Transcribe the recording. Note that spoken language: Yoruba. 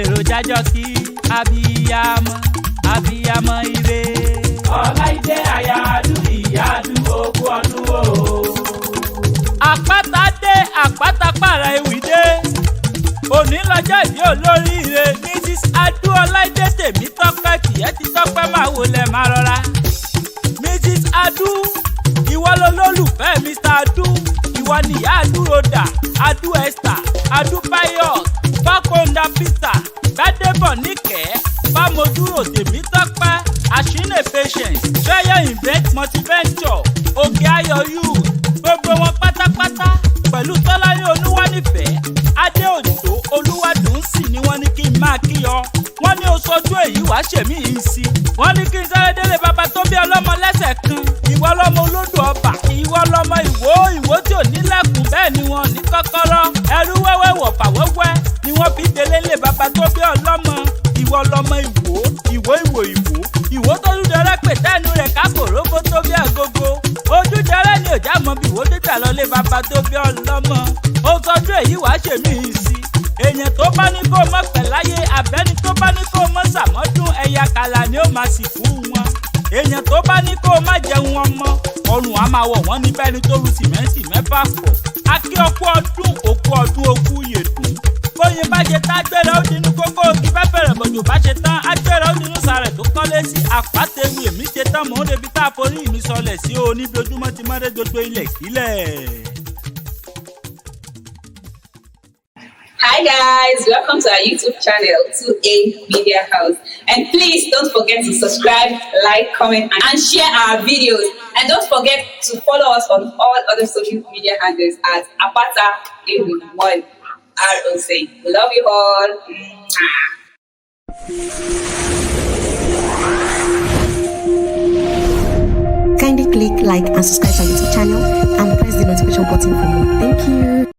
èròjà jọ́kí abiyamọ ire. Ọláìdé àyàdú ìyàdú ogún ọdún o. Àpáta dé àpáta pààrà ewì dé. Òní lọ́jọ́ ìdí olóríire Mrs. Adu Ọláìdé Tèmítọ́pẹ́ kìyẹ́ ti tọ́pẹ́ máa wọlé máa rọra. Mrs. Adu ìwọ lolólùfẹ́ Mr. Adu ìwọ nìyá Adu Rhoda Adu Esther Adu Pius Fákóńdà Peter Gbádébọ̀ Níkẹ́ Fámodúró Tèmítọ́pẹ́ Àṣínè Patience Fẹ́yẹ̀ Invent Multiventure Òkè Ayọ̀ Youth gbogbo wọn pátápátá pẹ̀lú Tọ́láyé Olúwanífẹ̀ẹ́ Adé Òjó Olúwadùnsì ni wọ́n ní kí n máa kíyọ. Wọ́n ní oṣù ojú èyí wàá ṣèmí yìí sí. Wọ́n ní kí n sáré délé bàbá tó bí ọlọ́mọ lẹ́sẹ̀ kan. Ìwọ lọmọ olódò ọba. Ìwọ lọmọ ìwó tí ò nílẹ̀kùn bẹ́ẹ̀ ni wọ́n ní kọ́kọ́rọ́. Ẹrú wẹ́wẹ́ wọ̀fà wẹ́wẹ́ ni wọ́n fi délé lé bàbá tó bí ọlọ́mọ. Ìwọ lọmọ ìwó tó dúdẹrẹ́ pè tẹ́nu rẹ̀ kákòrókó tó bí agogo. Ojúdẹrẹ́ ni òjá mọ bí ìwó dídà lọ lé bàbá tó bí ọlọ́mọ. Ó sọdún èyí wàá ṣèmí yìí sí. Èèyàn tó bá ní kó mọ̀ pẹ̀ láyé àbẹ́ni tó bá ní kó mọ̀ sàmọ́dún ẹ̀yà kàlà ni ó máa sì fún wọn. Èèyàn tó bá ní kó má jẹun wọn mọ́ ọrùn á máa wọ̀ wọ́n ní bẹ́ni tó lu sìmẹ́ǹtì mẹ́fà pọ̀. Akí ọkú ọdún òkú ọdún okú yèdùn. Bóyin bá ṣe tá agbéra ó dinú kókó kí fẹ́fẹ́rẹ́ bòjò bá ṣe tán agbéra ó dinú sàrẹ̀ tó kọ́lé sí àpátẹ́wì èmi ṣe tán mò ń rebi tá a forí mi sọlẹ̀ sí o níbi ojúmọ́ ti mọ́rẹ́ gbogbo ilẹ̀ sílẹ̀. Hi guys, welcome to our YouTube channel, 2A Media House. And please don't forget to subscribe, like, comment, and share our videos. And don't forget to follow us on all other social media handles at APATA EWI ROC. Love you all. Kindly click like and subscribe to our YouTube channel and press the notification button for more. Thank you.